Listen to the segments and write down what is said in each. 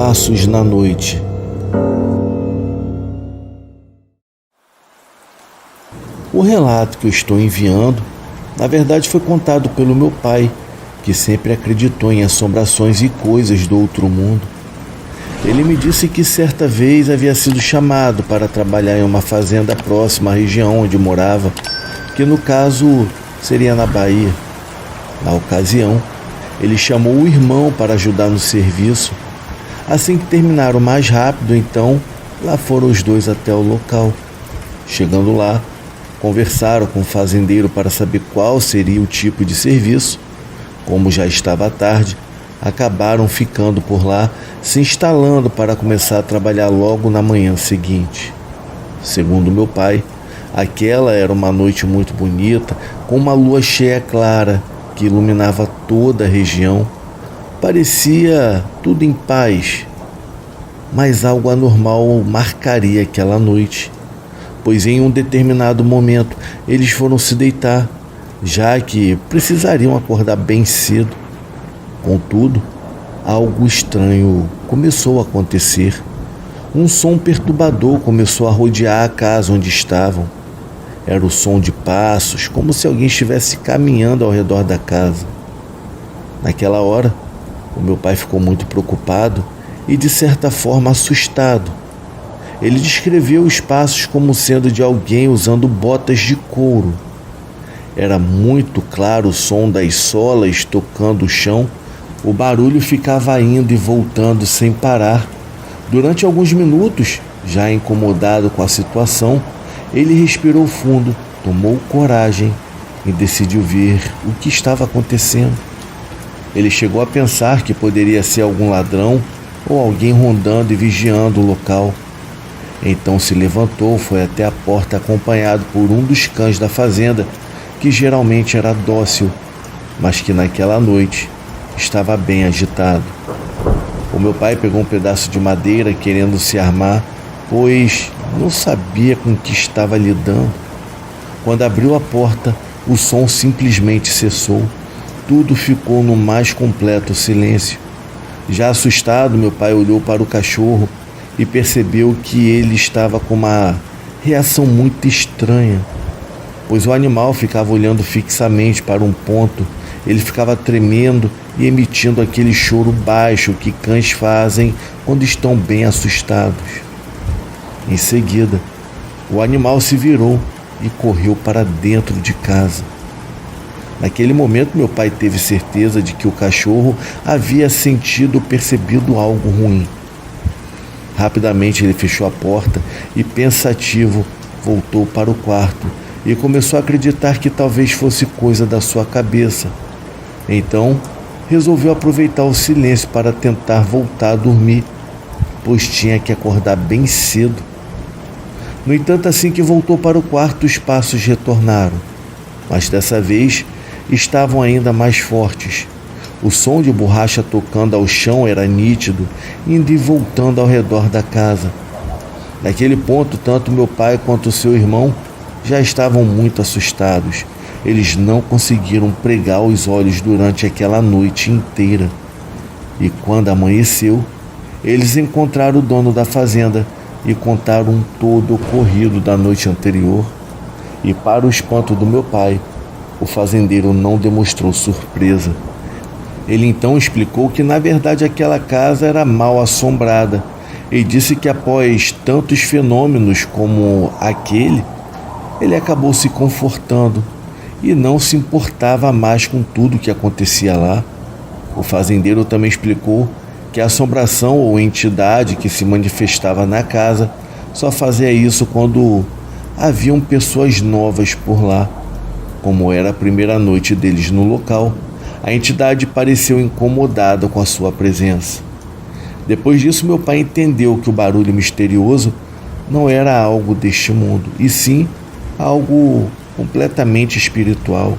passos na noite. O relato que eu estou enviando, na verdade, foi contado pelo meu pai, que sempre acreditou em assombrações e coisas do outro mundo. Ele me disse que certa vez havia sido chamado para trabalhar em uma fazenda próxima à região onde morava, que no caso seria na Bahia. Na ocasião, ele chamou o irmão para ajudar no serviço. Assim que terminaram mais rápido, então, lá foram os dois até o local. Chegando lá, conversaram com o fazendeiro para saber qual seria o tipo de serviço. Como já estava tarde, acabaram ficando por lá, se instalando para começar a trabalhar logo na manhã seguinte. Segundo meu pai, aquela era uma noite muito bonita, com uma lua cheia clara que iluminava toda a região. Parecia tudo em paz, mas algo anormal marcaria aquela noite, pois em um determinado momento eles foram se deitar, já que precisariam acordar bem cedo. Contudo, algo estranho começou a acontecer. Um som perturbador começou a rodear a casa onde estavam. Era o som de passos, como se alguém estivesse caminhando ao redor da casa. Naquela hora, o meu pai ficou muito preocupado e, de certa forma, assustado. Ele descreveu os passos como sendo de alguém usando botas de couro. Era muito claro o som das solas tocando o chão. O barulho ficava indo e voltando sem parar. Durante alguns minutos, já incomodado com a situação, ele respirou fundo, tomou coragem e decidiu ver o que estava acontecendo. Ele chegou a pensar que poderia ser algum ladrão ou alguém rondando e vigiando o local. Então se levantou, foi até a porta acompanhado por um dos cães da fazenda, que geralmente era dócil, mas que naquela noite estava bem agitado. O meu pai pegou um pedaço de madeira querendo se armar, pois não sabia com o que estava lidando. Quando abriu a porta, o som simplesmente cessou. Tudo ficou no mais completo silêncio. Já assustado, meu pai olhou para o cachorro e percebeu que ele estava com uma reação muito estranha, pois o animal ficava olhando fixamente para um ponto. Ele ficava tremendo e emitindo aquele choro baixo que cães fazem quando estão bem assustados. Em seguida, o animal se virou e correu para dentro de casa. Naquele momento, meu pai teve certeza de que o cachorro havia sentido ou percebido algo ruim. Rapidamente ele fechou a porta e, pensativo, voltou para o quarto e começou a acreditar que talvez fosse coisa da sua cabeça. Então, resolveu aproveitar o silêncio para tentar voltar a dormir, pois tinha que acordar bem cedo. No entanto, assim que voltou para o quarto, os passos retornaram, mas dessa vez estavam ainda mais fortes. O som de borracha tocando ao chão era nítido, indo e voltando ao redor da casa. Naquele ponto, tanto meu pai quanto seu irmão já estavam muito assustados. Eles não conseguiram pregar os olhos durante aquela noite inteira. E quando amanheceu, eles encontraram o dono da fazenda e contaram todo o ocorrido da noite anterior. E para o espanto do meu pai, o fazendeiro não demonstrou surpresa. Ele então explicou que na verdade aquela casa era mal assombrada e disse que após tantos fenômenos como aquele, ele acabou se confortando e não se importava mais com tudo que acontecia lá. O fazendeiro também explicou que a assombração ou entidade que se manifestava na casa só fazia isso quando haviam pessoas novas por lá. Como era a primeira noite deles no local, a entidade pareceu incomodada com a sua presença. Depois disso, meu pai entendeu que o barulho misterioso não era algo deste mundo, e sim algo completamente espiritual.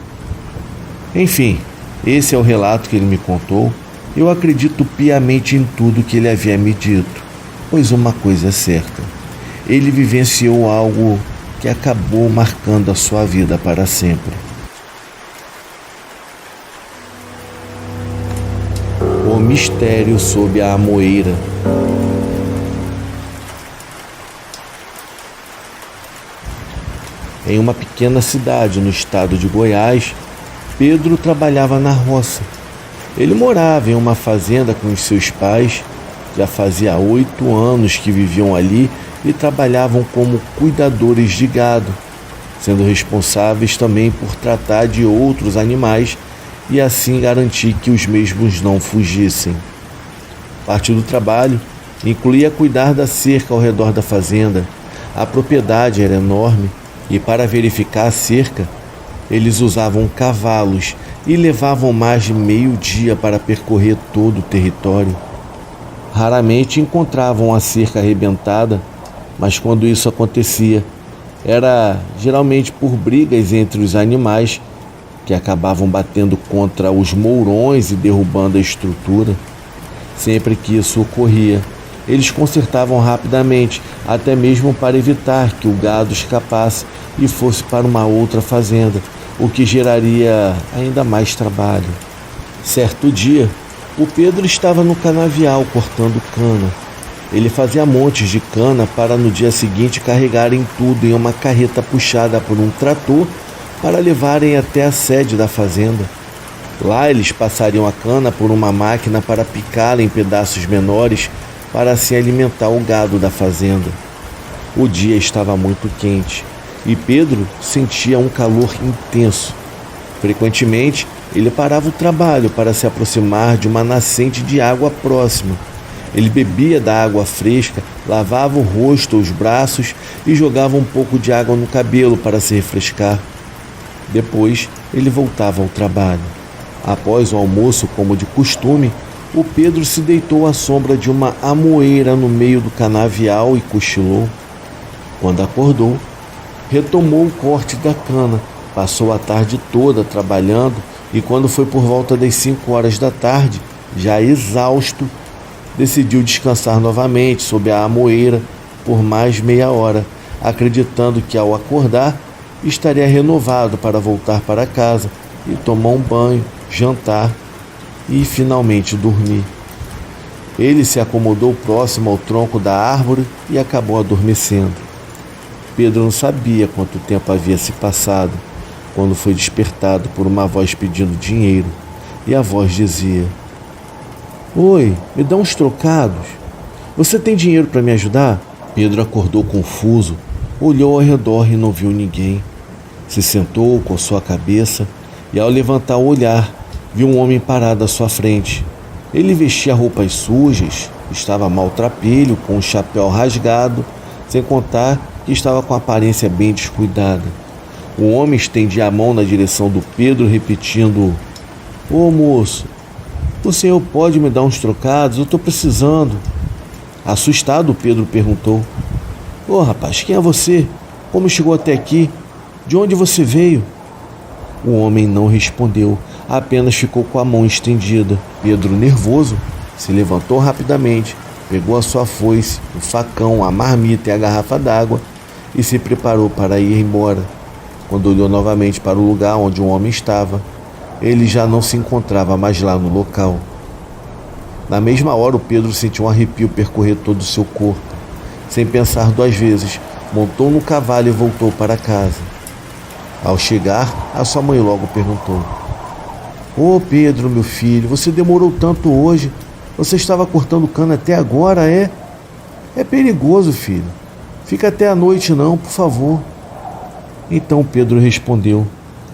Enfim, esse é o relato que ele me contou. Eu acredito piamente em tudo que ele havia me dito, pois uma coisa é certa: ele vivenciou algo que acabou marcando a sua vida para sempre. O Mistério sob a Amoeira. Em uma pequena cidade no estado de Goiás, Pedro trabalhava na roça. Ele morava em uma fazenda com os seus pais. Já fazia 8 anos que viviam ali e trabalhavam como cuidadores de gado, sendo responsáveis também por tratar de outros animais e assim garantir que os mesmos não fugissem. Parte do trabalho incluía cuidar da cerca ao redor da fazenda. A propriedade era enorme e, para verificar a cerca, eles usavam cavalos e levavam mais de meio-dia para percorrer todo o território. Raramente encontravam a cerca arrebentada, mas quando isso acontecia, era geralmente por brigas entre os animais que acabavam batendo contra os mourões e derrubando a estrutura. Sempre que isso ocorria, eles consertavam rapidamente, até mesmo para evitar que o gado escapasse e fosse para uma outra fazenda, o que geraria ainda mais trabalho. Certo dia, o Pedro estava no canavial cortando cana. Ele fazia montes de cana para no dia seguinte carregarem tudo em uma carreta puxada por um trator para levarem até a sede da fazenda. Lá eles passariam a cana por uma máquina para picá-la em pedaços menores para assim alimentar o gado da fazenda. O dia estava muito quente e Pedro sentia um calor intenso. Frequentemente, ele parava o trabalho para se aproximar de uma nascente de água próxima. Ele bebia da água fresca, lavava o rosto, os braços e jogava um pouco de água no cabelo para se refrescar. Depois, ele voltava ao trabalho. Após o almoço, como de costume, o Pedro se deitou à sombra de uma amoeira no meio do canavial e cochilou. Quando acordou, retomou o corte da cana, passou a tarde toda trabalhando e quando foi por volta das 5 horas da tarde, já exausto, decidiu descansar novamente sob a amoeira por mais meia hora, acreditando que ao acordar estaria renovado para voltar para casa e tomar um banho, jantar e finalmente dormir. Ele se acomodou próximo ao tronco da árvore e acabou adormecendo. Pedro não sabia quanto tempo havia se passado quando foi despertado por uma voz pedindo dinheiro, e a voz dizia: "Oi, me dá uns trocados. Você tem dinheiro para me ajudar?" Pedro acordou confuso, olhou ao redor e não viu ninguém. Se sentou, coçou a cabeça e, ao levantar o olhar, viu um homem parado à sua frente. Ele vestia roupas sujas, estava maltrapilho, com um chapéu rasgado, sem contar que estava com a aparência bem descuidada. O homem estendia a mão na direção do Pedro, repetindo: "Ô moço, o senhor pode me dar uns trocados? Eu estou precisando." Assustado, Pedro perguntou: "Ô rapaz, quem é você? Como chegou até aqui? De onde você veio?" O homem não respondeu, apenas ficou com a mão estendida. Pedro, nervoso, se levantou rapidamente, pegou a sua foice, o facão, a marmita e a garrafa d'água e se preparou para ir embora. Quando olhou novamente para o lugar onde o homem estava, ele já não se encontrava mais lá no local. Na mesma hora, o Pedro sentiu um arrepio percorrer todo o seu corpo. Sem pensar 2 vezes, montou no cavalo e voltou para casa. Ao chegar, a sua mãe logo perguntou: "Ô Pedro, meu filho, você demorou tanto hoje? Você estava cortando cana até agora, é? É perigoso, filho. Fica até a noite não, por favor." Então Pedro respondeu: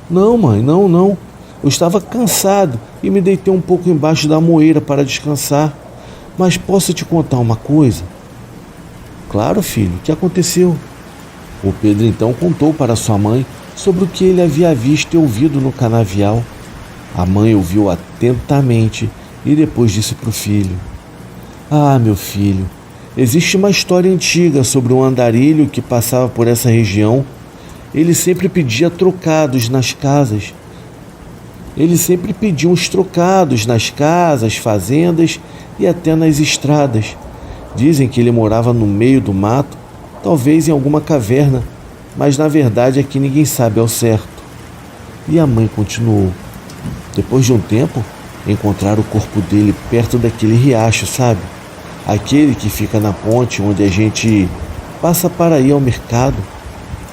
"Não, mãe, não. Eu estava cansado e me deitei um pouco embaixo da moeira para descansar. Mas posso te contar uma coisa?" "Claro, filho, o que aconteceu?" O Pedro então contou para sua mãe sobre o que ele havia visto e ouvido no canavial. A mãe ouviu atentamente e depois disse para o filho: "Ah, meu filho, existe uma história antiga sobre um andarilho que passava por essa região. Ele sempre pedia trocados nas casas. Ele sempre pedia uns trocados nas casas, fazendas e até nas estradas. Dizem que ele morava no meio do mato, talvez em alguma caverna, mas na verdade é que ninguém sabe ao certo." E a mãe continuou: "Depois de um tempo, encontraram o corpo dele perto daquele riacho, sabe? Aquele que fica na ponte onde a gente passa para ir ao mercado.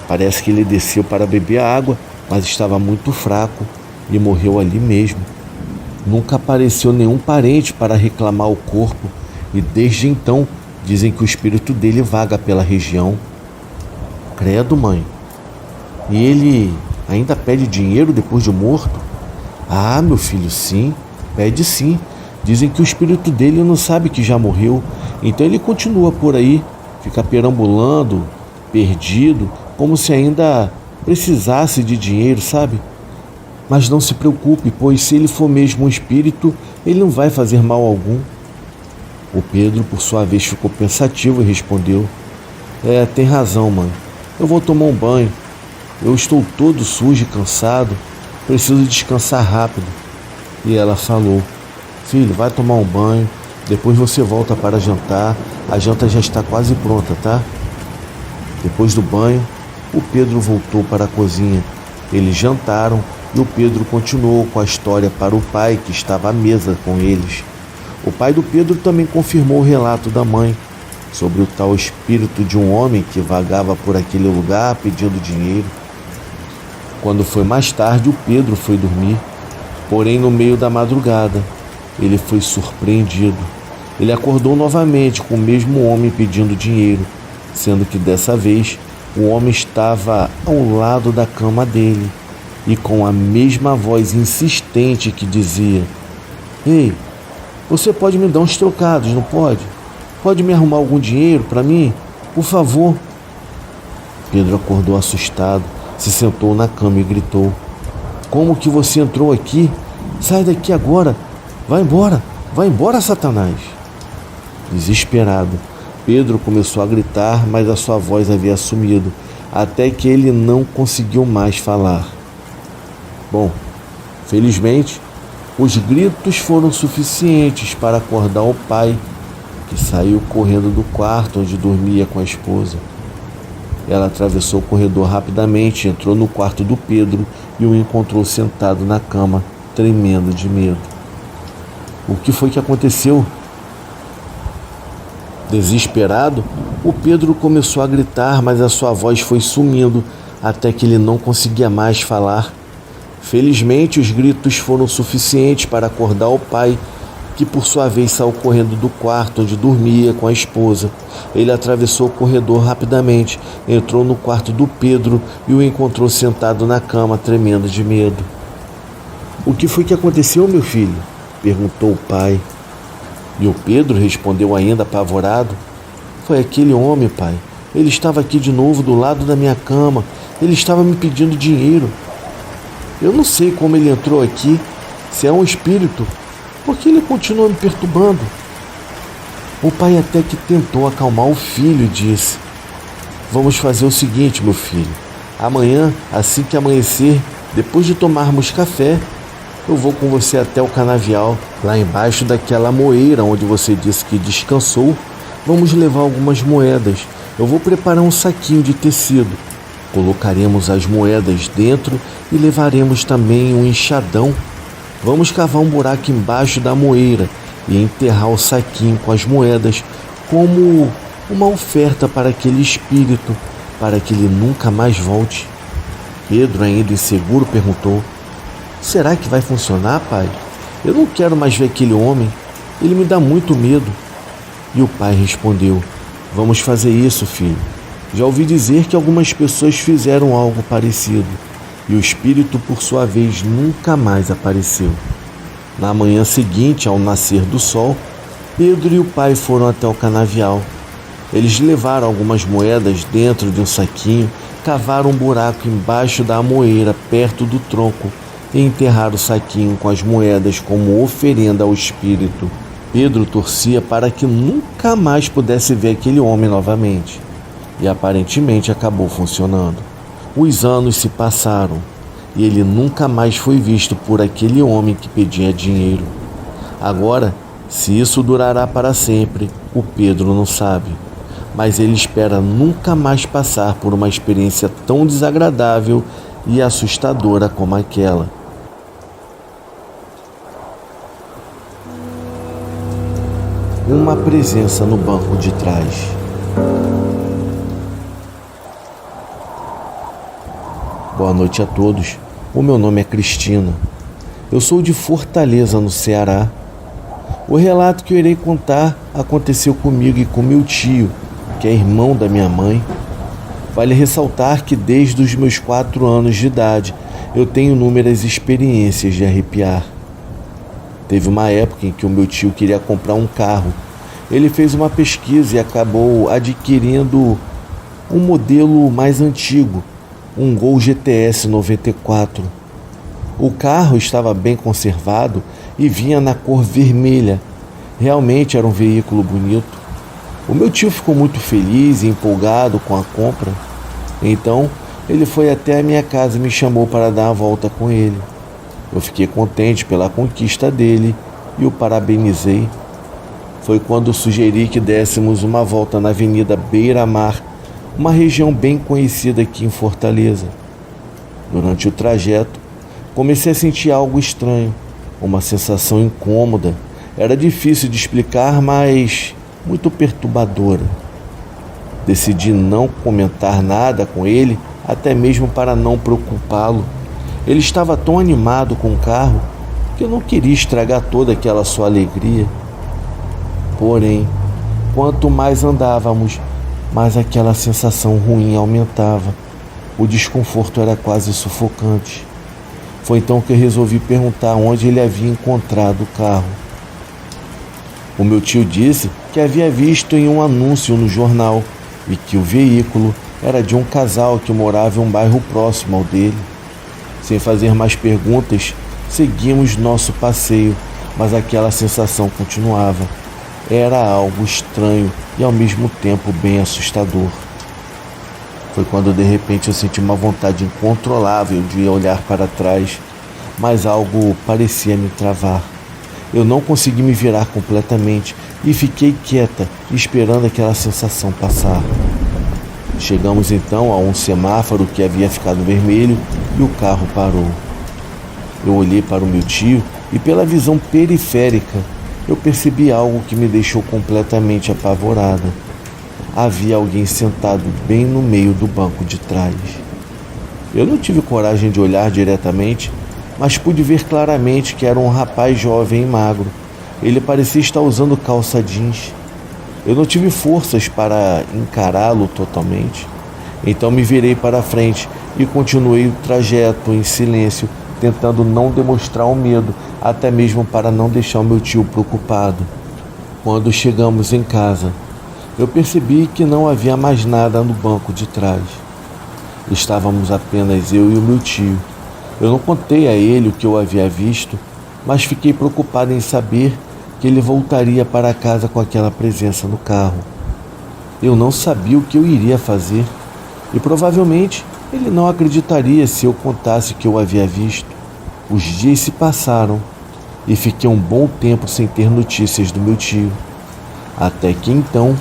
Parece que ele desceu para beber água, mas estava muito fraco e morreu ali mesmo. Nunca apareceu nenhum parente para reclamar o corpo e desde então dizem que o espírito dele vaga pela região. Credo, mãe. E ele ainda pede dinheiro depois de morto? Ah, meu filho, sim, pede sim. Dizem que o espírito dele não sabe que já morreu, então ele continua por aí, fica perambulando, perdido, como se ainda precisasse de dinheiro, sabe? Mas não se preocupe, pois se ele for mesmo um espírito, ele não vai fazer mal algum. O Pedro, por sua vez, ficou pensativo e respondeu: tem razão, mãe. Eu vou tomar um banho. Eu estou todo sujo e cansado. Preciso descansar rápido. E ela falou: filho, vai tomar um banho. Depois você volta para jantar. A janta já está quase pronta, tá? Depois do banho, o Pedro voltou para a cozinha. Eles jantaram e o Pedro continuou com a história para o pai que estava à mesa com eles. O pai do Pedro também confirmou o relato da mãe sobre o tal espírito de um homem que vagava por aquele lugar pedindo dinheiro. Quando foi mais tarde, o Pedro foi dormir, porém no meio da madrugada, ele foi surpreendido. Ele acordou novamente com o mesmo homem pedindo dinheiro, sendo que dessa vez o homem estava ao lado da cama dele e com a mesma voz insistente que dizia: ei, você pode me dar uns trocados, não pode? Pode me arrumar algum dinheiro para mim? Por favor. Pedro acordou assustado, se sentou na cama e gritou: como que você entrou aqui? Sai daqui agora! Vai embora, Satanás! Desesperado, Pedro começou a gritar, mas a sua voz havia sumido, até que ele não conseguiu mais falar. Bom, felizmente, os gritos foram suficientes para acordar o pai, que saiu correndo do quarto onde dormia com a esposa. Ela atravessou o corredor rapidamente, entrou no quarto do Pedro e o encontrou sentado na cama, tremendo de medo. O que foi que aconteceu? Desesperado, o Pedro começou a gritar, mas a sua voz foi sumindo até que ele não conseguia mais falar. Felizmente, os gritos foram suficientes para acordar o pai, que por sua vez saiu correndo do quarto onde dormia com a esposa. Ele atravessou o corredor rapidamente, entrou no quarto do Pedro e o encontrou sentado na cama, tremendo de medo. O que foi que aconteceu, meu filho? Perguntou o pai. E o Pedro respondeu ainda apavorado: foi aquele homem, pai. Ele estava aqui de novo do lado da minha cama. Ele estava me pedindo dinheiro. Eu não sei como ele entrou aqui, se é um espírito, porque ele continua me perturbando. O pai até que tentou acalmar o filho e disse: vamos fazer o seguinte, meu filho. Amanhã, assim que amanhecer, depois de tomarmos café, eu vou com você até o canavial, lá embaixo daquela moeira onde você disse que descansou. Vamos levar algumas moedas. Eu vou preparar um saquinho de tecido. Colocaremos as moedas dentro e levaremos também um enxadão. Vamos cavar um buraco embaixo da moeira e enterrar o saquinho com as moedas como uma oferta para aquele espírito, para que ele nunca mais volte. Pedro, ainda inseguro, perguntou: será que vai funcionar, pai? Eu não quero mais ver aquele homem. Ele me dá muito medo. E o pai respondeu: vamos fazer isso, filho. Já ouvi dizer que algumas pessoas fizeram algo parecido e o espírito, por sua vez, nunca mais apareceu. Na manhã seguinte, ao nascer do sol, Pedro e o pai foram até o canavial. Eles levaram algumas moedas dentro de um saquinho, cavaram um buraco embaixo da amoeira, perto do tronco, e enterraram o saquinho com as moedas como oferenda ao espírito. Pedro torcia para que nunca mais pudesse ver aquele homem novamente. E aparentemente acabou funcionando. Os anos se passaram e ele nunca mais foi visto por aquele homem que pedia dinheiro. Agora, se isso durará para sempre, o Pedro não sabe. Mas ele espera nunca mais passar por uma experiência tão desagradável e assustadora como aquela. presença no banco de trás. Boa noite a todos. O meu nome é Cristina. Eu sou de Fortaleza, no Ceará. O relato que eu irei contar aconteceu comigo e com meu tio, que é irmão da minha mãe. Vale ressaltar que desde os meus 4 anos de idade eu tenho inúmeras experiências de arrepiar. Teve uma época em que o meu tio queria comprar um carro. Ele fez uma pesquisa e acabou adquirindo um modelo mais antigo, um Gol GTS 94. O carro estava bem conservado e vinha na cor vermelha. Realmente era um veículo bonito. O meu tio ficou muito feliz e empolgado com a compra. Então, ele foi até a minha casa e me chamou para dar uma volta com ele. Eu fiquei contente pela conquista dele e o parabenizei. Foi quando sugeri que dessemos uma volta na Avenida Beira-Mar, uma região bem conhecida aqui em Fortaleza. Durante o trajeto, comecei a sentir algo estranho, uma sensação incômoda. Era difícil de explicar, mas muito perturbadora. Decidi não comentar nada com ele, até mesmo para não preocupá-lo. Ele estava tão animado com o carro que eu não queria estragar toda aquela sua alegria. Porém, quanto mais andávamos, mais aquela sensação ruim aumentava. O desconforto era quase sufocante. Foi então que eu resolvi perguntar onde ele havia encontrado o carro. O meu tio disse que havia visto em um anúncio no jornal e que o veículo era de um casal que morava em um bairro próximo ao dele. Sem fazer mais perguntas, seguimos nosso passeio, mas aquela sensação continuava. Era algo estranho e ao mesmo tempo bem assustador. Foi quando de repente eu senti uma vontade incontrolável de olhar para trás, mas algo parecia me travar. Eu não consegui me virar completamente e fiquei quieta, esperando aquela sensação passar. Chegamos então a um semáforo que havia ficado vermelho e o carro parou. Eu olhei para o meu tio e pela visão periférica eu percebi algo que me deixou completamente apavorada. Havia alguém sentado bem no meio do banco de trás. Eu não tive coragem de olhar diretamente, mas pude ver claramente que era um rapaz jovem e magro. Ele parecia estar usando calça jeans. Eu não tive forças para encará-lo totalmente. Então me virei para a frente e continuei o trajeto em silêncio, tentando não demonstrar o medo, até mesmo para não deixar o meu tio preocupado. Quando chegamos em casa, eu percebi que não havia mais nada no banco de trás. Estávamos apenas eu e o meu tio. Eu não contei a ele o que eu havia visto, mas fiquei preocupado em saber que ele voltaria para casa com aquela presença no carro. Eu não sabia o que eu iria fazer e provavelmente ele não acreditaria se eu contasse o que eu havia visto. Os dias se passaram e fiquei um bom tempo sem ter notícias do meu tio. Até que então,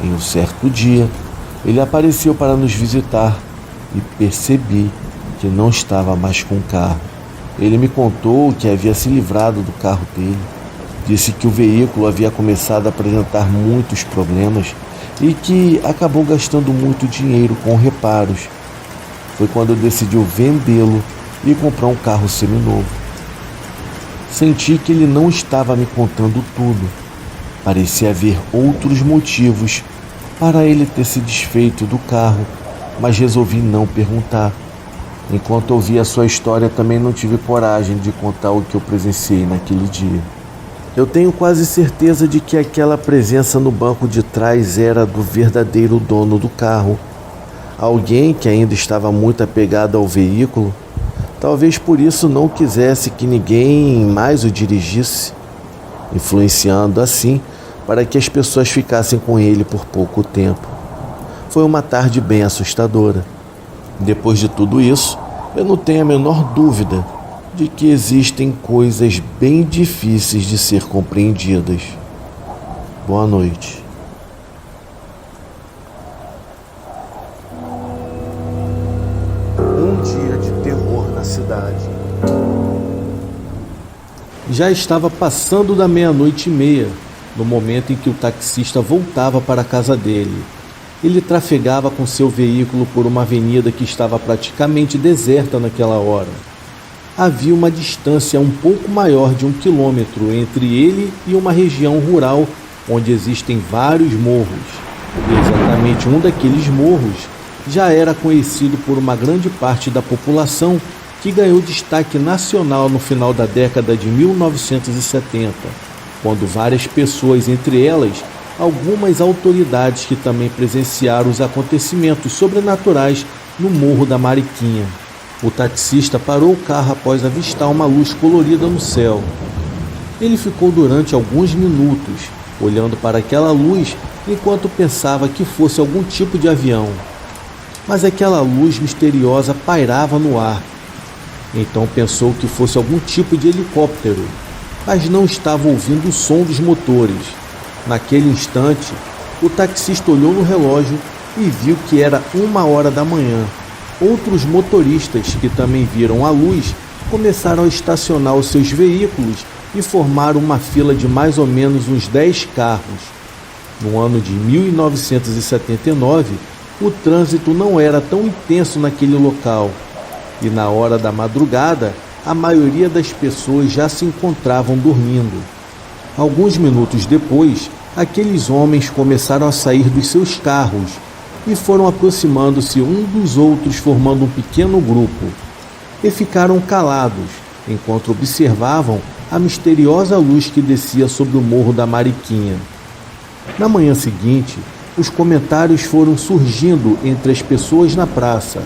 em um certo dia, ele apareceu para nos visitar e percebi que não estava mais com o carro. Ele me contou que havia se livrado do carro dele. Disse que o veículo havia começado a apresentar muitos problemas e que acabou gastando muito dinheiro com reparos. Foi quando decidiu vendê-lo e comprar um carro seminovo. Senti que ele não estava me contando tudo. Parecia haver outros motivos para ele ter se desfeito do carro, mas resolvi não perguntar. Enquanto ouvia a sua história, também não tive coragem de contar o que eu presenciei naquele dia. Eu tenho quase certeza de que aquela presença no banco de trás era do verdadeiro dono do carro. Alguém que ainda estava muito apegado ao veículo, talvez por isso não quisesse que ninguém mais o dirigisse, influenciando assim para que as pessoas ficassem com ele por pouco tempo. Foi uma tarde bem assustadora. Depois de tudo isso, eu não tenho a menor dúvida de que existem coisas bem difíceis de ser compreendidas. Boa noite. Um dia de terror na cidade. Já estava passando da 00:30 no momento em que o taxista voltava para a casa dele. Ele trafegava com seu veículo por uma avenida que estava praticamente deserta naquela hora. Havia uma distância um pouco maior de 1 quilômetro entre ele e uma região rural onde existem vários morros. E exatamente um daqueles morros já era conhecido por uma grande parte da população, que ganhou destaque nacional no final da década de 1970, quando várias pessoas, entre elas algumas autoridades que também presenciaram os acontecimentos sobrenaturais no Morro da Mariquinha. O taxista parou o carro após avistar uma luz colorida no céu. Ele ficou durante alguns minutos olhando para aquela luz enquanto pensava que fosse algum tipo de avião. Mas aquela luz misteriosa pairava no ar. Então pensou que fosse algum tipo de helicóptero, mas não estava ouvindo o som dos motores. Naquele instante, o taxista olhou no relógio e viu que era 1h da manhã. Outros motoristas que também viram a luz começaram a estacionar os seus veículos e formaram uma fila de mais ou menos uns 10 carros. No ano de 1979, o trânsito não era tão intenso naquele local e na hora da madrugada, a maioria das pessoas já se encontravam dormindo. Alguns minutos depois, aqueles homens começaram a sair dos seus carros e foram aproximando-se um dos outros, formando um pequeno grupo. E ficaram calados, enquanto observavam a misteriosa luz que descia sobre o Morro da Mariquinha. Na manhã seguinte, os comentários foram surgindo entre as pessoas na praça,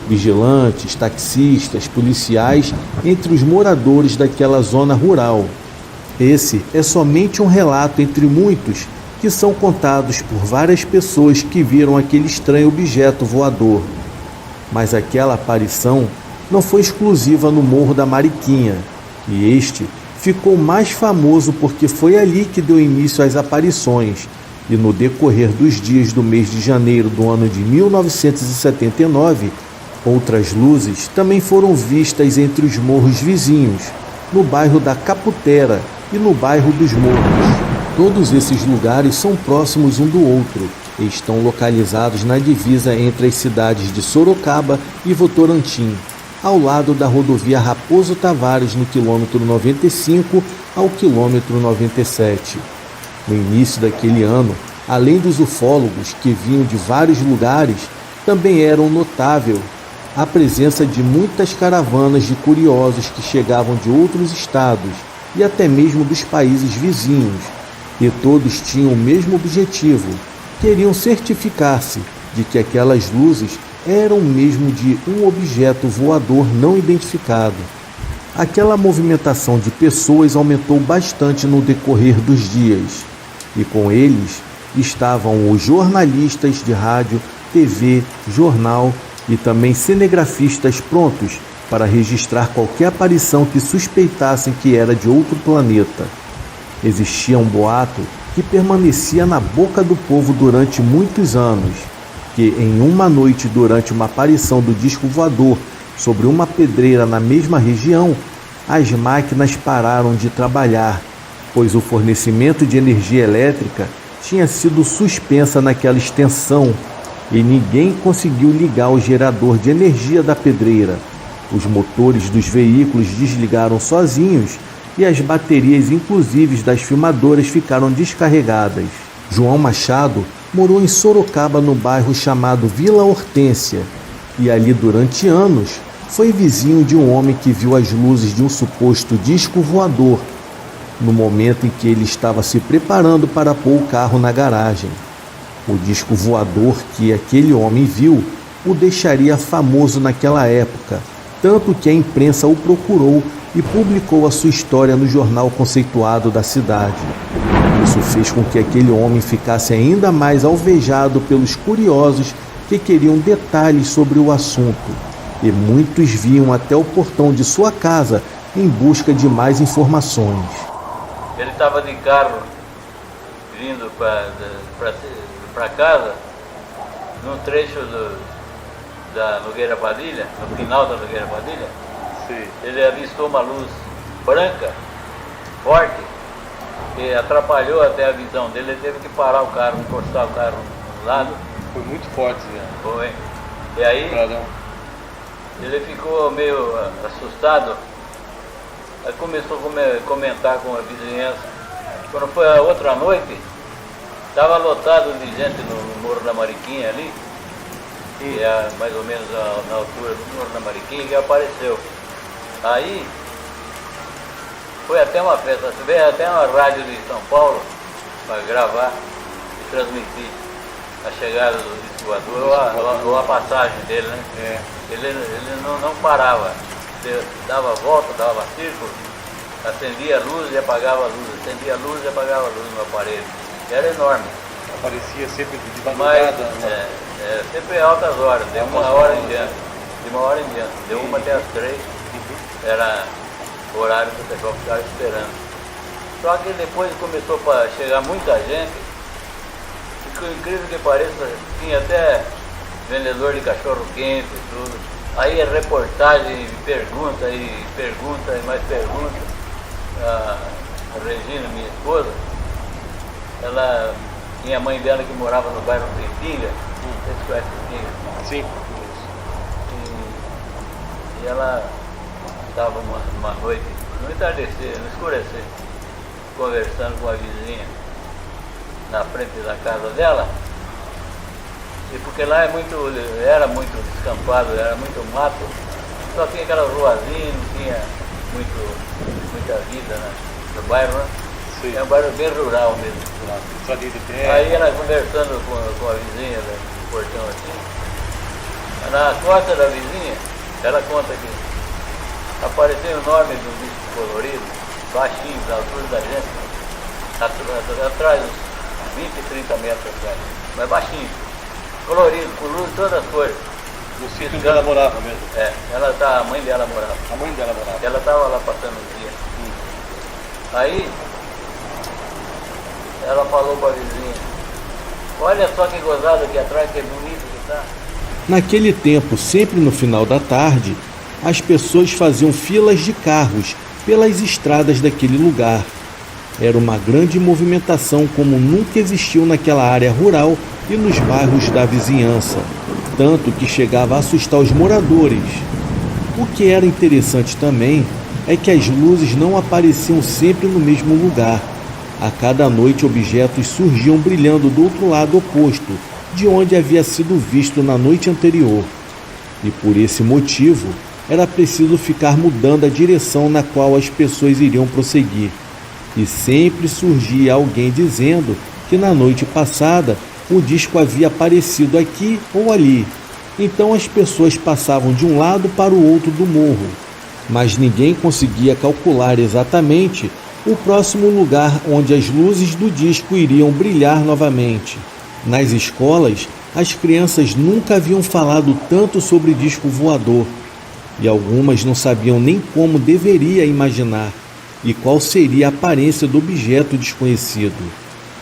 vigilantes, taxistas, policiais, entre os moradores daquela zona rural. Esse é somente um relato entre muitos que são contados por várias pessoas que viram aquele estranho objeto voador. Mas aquela aparição não foi exclusiva no Morro da Mariquinha, e este ficou mais famoso porque foi ali que deu início às aparições, e no decorrer dos dias do mês de janeiro do ano de 1979, outras luzes também foram vistas entre os morros vizinhos, no bairro da Caputera e no bairro dos Morros. Todos esses lugares são próximos um do outro e estão localizados na divisa entre as cidades de Sorocaba e Votorantim, ao lado da rodovia Raposo Tavares, no quilômetro 95 ao quilômetro 97. No início daquele ano, além dos ufólogos que vinham de vários lugares, também eram notável a presença de muitas caravanas de curiosos que chegavam de outros estados e até mesmo dos países vizinhos, e todos tinham o mesmo objetivo: queriam certificar-se de que aquelas luzes eram mesmo de um objeto voador não identificado. Aquela movimentação de pessoas aumentou bastante no decorrer dos dias, e com eles estavam os jornalistas de rádio, TV, jornal e também cinegrafistas prontos para registrar qualquer aparição que suspeitassem que era de outro planeta. Existia um boato que permanecia na boca do povo durante muitos anos, que em uma noite durante uma aparição do disco voador sobre uma pedreira na mesma região, as máquinas pararam de trabalhar, pois o fornecimento de energia elétrica tinha sido suspensa naquela extensão e ninguém conseguiu ligar o gerador de energia da pedreira. Os motores dos veículos desligaram sozinhos e as baterias, inclusive das filmadoras, ficaram descarregadas. João Machado morou em Sorocaba, no bairro chamado Vila Hortência, e ali durante anos foi vizinho de um homem que viu as luzes de um suposto disco voador no momento em que ele estava se preparando para pôr o carro na garagem. O disco voador que aquele homem viu o deixaria famoso naquela época, tanto que a imprensa o procurou e publicou a sua história no jornal conceituado da cidade. Isso fez com que aquele homem ficasse ainda mais alvejado pelos curiosos que queriam detalhes sobre o assunto, e muitos vinham até o portão de sua casa em busca de mais informações. Ele estava de carro vindo para casa, num trecho da Nogueira Padilha, no final da Nogueira Padilha. Sim. Ele avistou uma luz branca, forte, que atrapalhou até a visão dele, ele teve que parar o carro, encostar o carro no lado. Foi muito forte, né? Foi. E aí ele ficou meio assustado, aí começou a comentar com a vizinhança. Quando foi a outra noite, estava lotado de gente no Morro da Mariquinha ali, que é mais ou menos na altura do Morro da Mariquinha, que apareceu. Aí foi até uma festa, veio até uma rádio de São Paulo para gravar e transmitir a chegada do disco voador ou a passagem dele, né? Ele não parava, ele dava volta, dava círculo, acendia a luz e apagava a luz, acendia a luz e apagava a luz no aparelho. Era enorme. Aparecia sempre de madrugada. Mas, sempre altas horas, de uma hora em diante. De uma hora em diante. Deu uma até as 3. Era o horário que o pessoal ficava esperando. Só que depois começou a chegar muita gente. E por incrível que pareça, tinha até vendedor de cachorro quente e tudo. Aí a reportagem, pergunta e mais pergunta. A Regina, minha esposa, ela tinha a mãe dela que morava no bairro do Ipinga. Vocês conhecem Ipinga? Sim. E ela estava uma noite, no entardecer, no escurecer, conversando com a vizinha na frente da casa dela. E porque lá era muito descampado, era muito mato, só tinha aquelas ruazinhas, não tinha muita vida no bairro, né? Sim. É um bairro bem rural mesmo. Aí ela conversando com a vizinha no portão assim, na costa da vizinha, ela conta que apareceu o nome do disco colorido, baixinho, da altura da gente, atrás, uns 20, 30 metros atrás, mas baixinho, colorido, com luz de todas as cores. No sítio onde ela morava mesmo? A mãe dela morava. A mãe dela morava? Ela estava lá passando o dia. Aí, ela falou para a vizinha, olha só que gozada aqui atrás, que bonito que tá. Naquele tempo, sempre no final da tarde, as pessoas faziam filas de carros pelas estradas daquele lugar. Era uma grande movimentação como nunca existiu naquela área rural e nos bairros da vizinhança, tanto que chegava a assustar os moradores. O que era interessante também é que as luzes não apareciam sempre no mesmo lugar. A cada noite objetos surgiam brilhando do outro lado oposto, de onde havia sido visto na noite anterior. E por esse motivo, era preciso ficar mudando a direção na qual as pessoas iriam prosseguir. E sempre surgia alguém dizendo que na noite passada o disco havia aparecido aqui ou ali. Então as pessoas passavam de um lado para o outro do morro, mas ninguém conseguia calcular exatamente o próximo lugar onde as luzes do disco iriam brilhar novamente. Nas escolas, as crianças nunca haviam falado tanto sobre disco voador, e algumas não sabiam nem como deveria imaginar e qual seria a aparência do objeto desconhecido.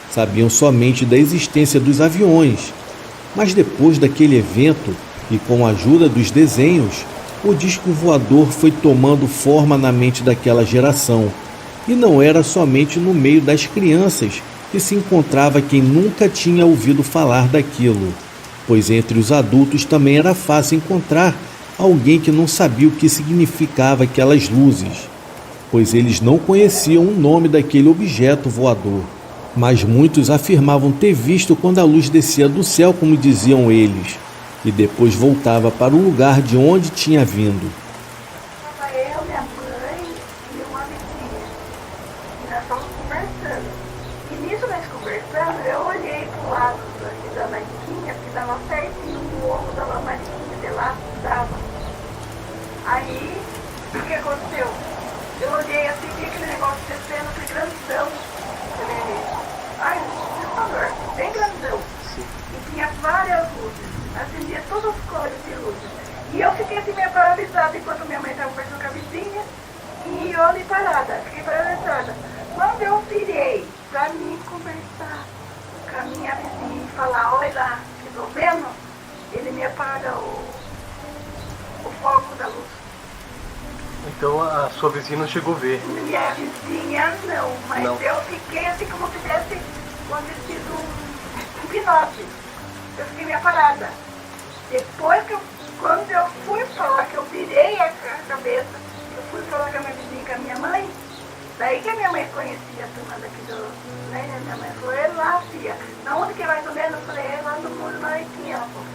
Sabiam somente da existência dos aviões, mas depois daquele evento e com a ajuda dos desenhos, o disco voador foi tomando forma na mente daquela geração, e não era somente no meio das crianças que se encontrava quem nunca tinha ouvido falar daquilo, pois entre os adultos também era fácil encontrar alguém que não sabia o que significava aquelas luzes, pois eles não conheciam o nome daquele objeto voador. Mas muitos afirmavam ter visto quando a luz descia do céu, como diziam eles, e depois voltava para o lugar de onde tinha vindo. Estava eu, minha mãe e uma vizinha. E nós estávamos conversando. E nisso nós conversando, eu olhei para o lado da Mariquinha, que estava pertinho do morro da Mariquinha, de lá dava. Aí, o que aconteceu? Eu olhei assim, vi aquele negócio descendo, aquele grandão. Ai, assustador, bem grandão. E tinha várias luzes, acendia todas as cores de luzes. E eu fiquei assim meio paralisada enquanto minha mãe estava conversando com a vizinha. E eu ali parada, fiquei paralisada. Quando eu virei para mim conversar com a minha vizinha e falar, olha lá, que estou vendo, ele me apaga o foco da luz. Então a sua vizinha não chegou a ver? Minha vizinha não, mas Não. eu fiquei assim como se tivesse acontecido um pinote. Eu fiquei meio parada. Depois quando eu fui falar, que eu virei a cabeça, eu fui falar com a minha vizinha, com a minha mãe, daí que a minha mãe conhecia a turma daqui né? Minha mãe falou, é lá, filha. Na onde que vai subir? Eu falei, é lá no muro, lá e tinha ela falou.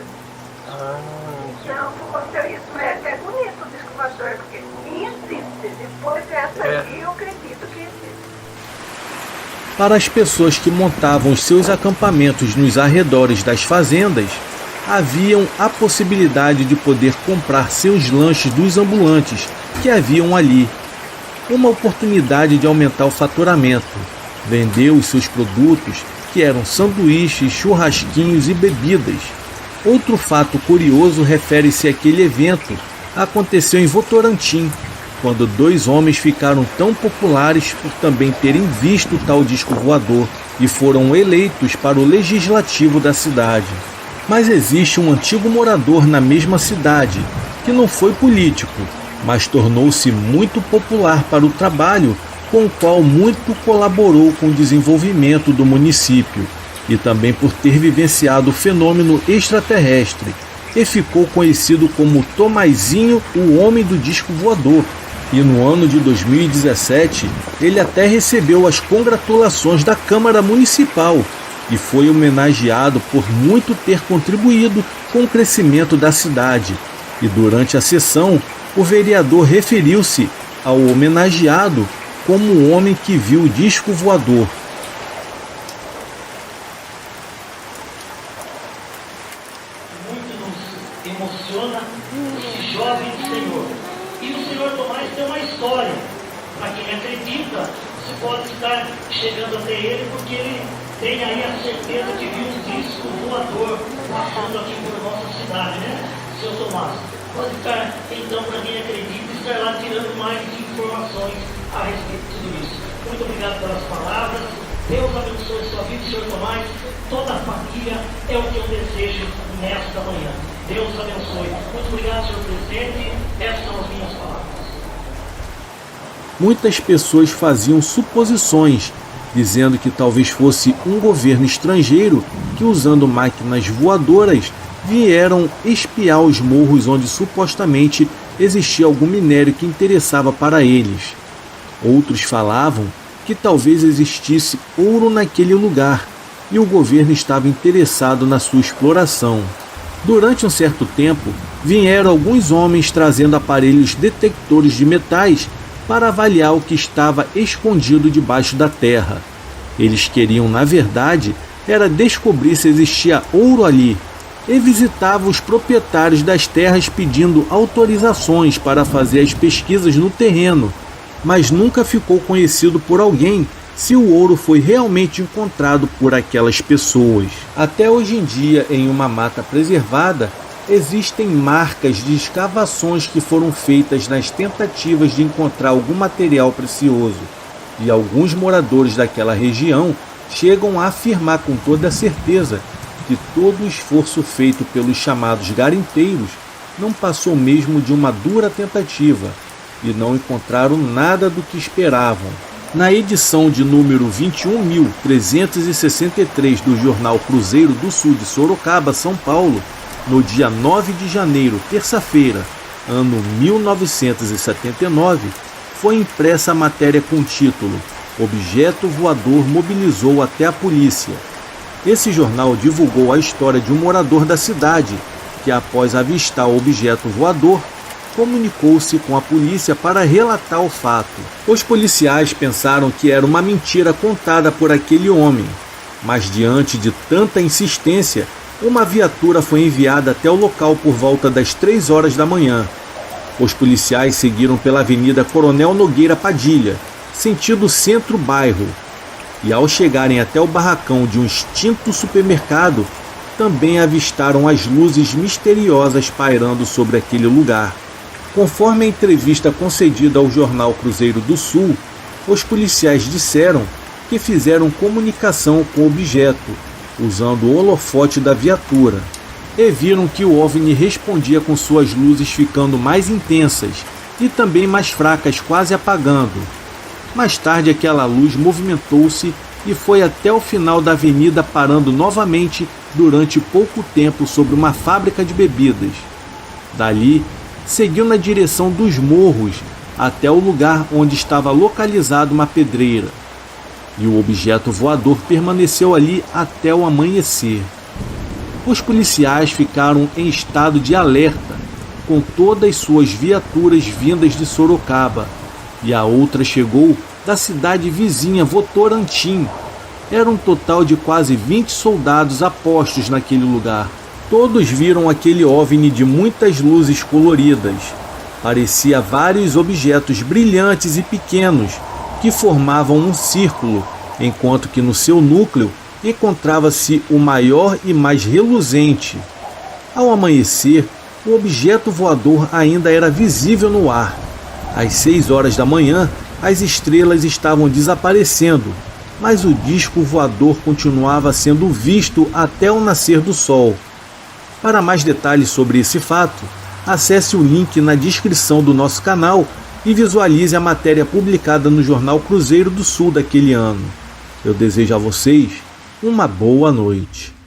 Então, aconteceu isso, mas é até bonito o disco voador, porque existe. Depois dessa aí, eu acredito que existe. Para as pessoas que montavam os seus acampamentos nos arredores das fazendas, haviam a possibilidade de poder comprar seus lanches dos ambulantes que haviam ali. Uma oportunidade de aumentar o faturamento. Vendeu os seus produtos, que eram sanduíches, churrasquinhos e bebidas. Outro fato curioso refere-se àquele evento. Aconteceu em Votorantim, quando 2 homens ficaram tão populares por também terem visto o tal disco voador e foram eleitos para o legislativo da cidade. Mas existe um antigo morador na mesma cidade, que não foi político, mas tornou-se muito popular para o trabalho, com o qual muito colaborou com o desenvolvimento do município, e também por ter vivenciado o fenômeno extraterrestre, e ficou conhecido como Tomazinho, o Homem do Disco Voador. E no ano de 2017, ele até recebeu as congratulações da Câmara Municipal e foi homenageado por muito ter contribuído com o crescimento da cidade. E durante a sessão, o vereador referiu-se ao homenageado como o homem que viu o disco voador. Muito nos emociona esse jovem do Senhor. E o Senhor Tomás tem uma história. Para quem acredita, você pode estar chegando até ele porque ele tem aí a certeza de vir um disco voador passando aqui por nossa cidade, né, seu Tomás? Pode estar, então, para quem acredita, estar lá tirando mais informações a respeito de tudo isso. Muito obrigado pelas palavras. Deus abençoe sua vida, senhor Tomás. Toda a família é o que eu desejo nesta manhã. Deus abençoe. Muito obrigado, senhor presidente. Essas são as minhas palavras. Muitas pessoas faziam suposições, dizendo que talvez fosse um governo estrangeiro que, usando máquinas voadoras, vieram espiar os morros onde supostamente existia algum minério que interessava para eles. Outros falavam que talvez existisse ouro naquele lugar e o governo estava interessado na sua exploração. Durante um certo tempo, vieram alguns homens trazendo aparelhos detectores de metais para avaliar o que estava escondido debaixo da terra. Eles queriam, na verdade, era descobrir se existia ouro ali, e visitavam os proprietários das terras pedindo autorizações para fazer as pesquisas no terreno, mas nunca ficou conhecido por alguém se o ouro foi realmente encontrado por aquelas pessoas. Até hoje em dia, em uma mata preservada, existem marcas de escavações que foram feitas nas tentativas de encontrar algum material precioso, e alguns moradores daquela região chegam a afirmar com toda certeza que todo o esforço feito pelos chamados garimpeiros não passou mesmo de uma dura tentativa e não encontraram nada do que esperavam. Na edição de número 21.363 do jornal Cruzeiro do Sul de Sorocaba, São Paulo, no dia 9 de janeiro, terça-feira, ano 1979, foi impressa a matéria com o título "Objeto voador mobilizou até a polícia". Esse jornal divulgou a história de um morador da cidade que, após avistar o objeto voador, comunicou-se com a polícia para relatar o fato. Os policiais pensaram que era uma mentira contada por aquele homem, mas diante de tanta insistência, uma viatura foi enviada até o local por volta das 3 horas da manhã. Os policiais seguiram pela Avenida Coronel Nogueira Padilha, sentido centro-bairro, e ao chegarem até o barracão de um extinto supermercado, também avistaram as luzes misteriosas pairando sobre aquele lugar. Conforme a entrevista concedida ao jornal Cruzeiro do Sul, os policiais disseram que fizeram comunicação com o objeto, usando o holofote da viatura, e viram que o OVNI respondia com suas luzes ficando mais intensas e também mais fracas, quase apagando. Mais tarde, aquela luz movimentou-se e foi até o final da avenida, parando novamente durante pouco tempo sobre uma fábrica de bebidas. Dali, seguiu na direção dos morros até o lugar onde estava localizada uma pedreira. E o objeto voador permaneceu ali até o amanhecer. Os policiais ficaram em estado de alerta, com todas suas viaturas vindas de Sorocaba, e a outra chegou da cidade vizinha Votorantim. Era um total de quase 20 soldados apostos naquele lugar. Todos viram aquele OVNI de muitas luzes coloridas. Parecia vários objetos brilhantes e pequenos que formavam um círculo, enquanto que no seu núcleo encontrava-se o maior e mais reluzente. Ao amanhecer, o objeto voador ainda era visível no ar. Às 6 horas da manhã, as estrelas estavam desaparecendo, mas o disco voador continuava sendo visto até o nascer do sol. Para mais detalhes sobre esse fato, acesse o link na descrição do nosso canal e visualize a matéria publicada no jornal Cruzeiro do Sul daquele ano. Eu desejo a vocês uma boa noite.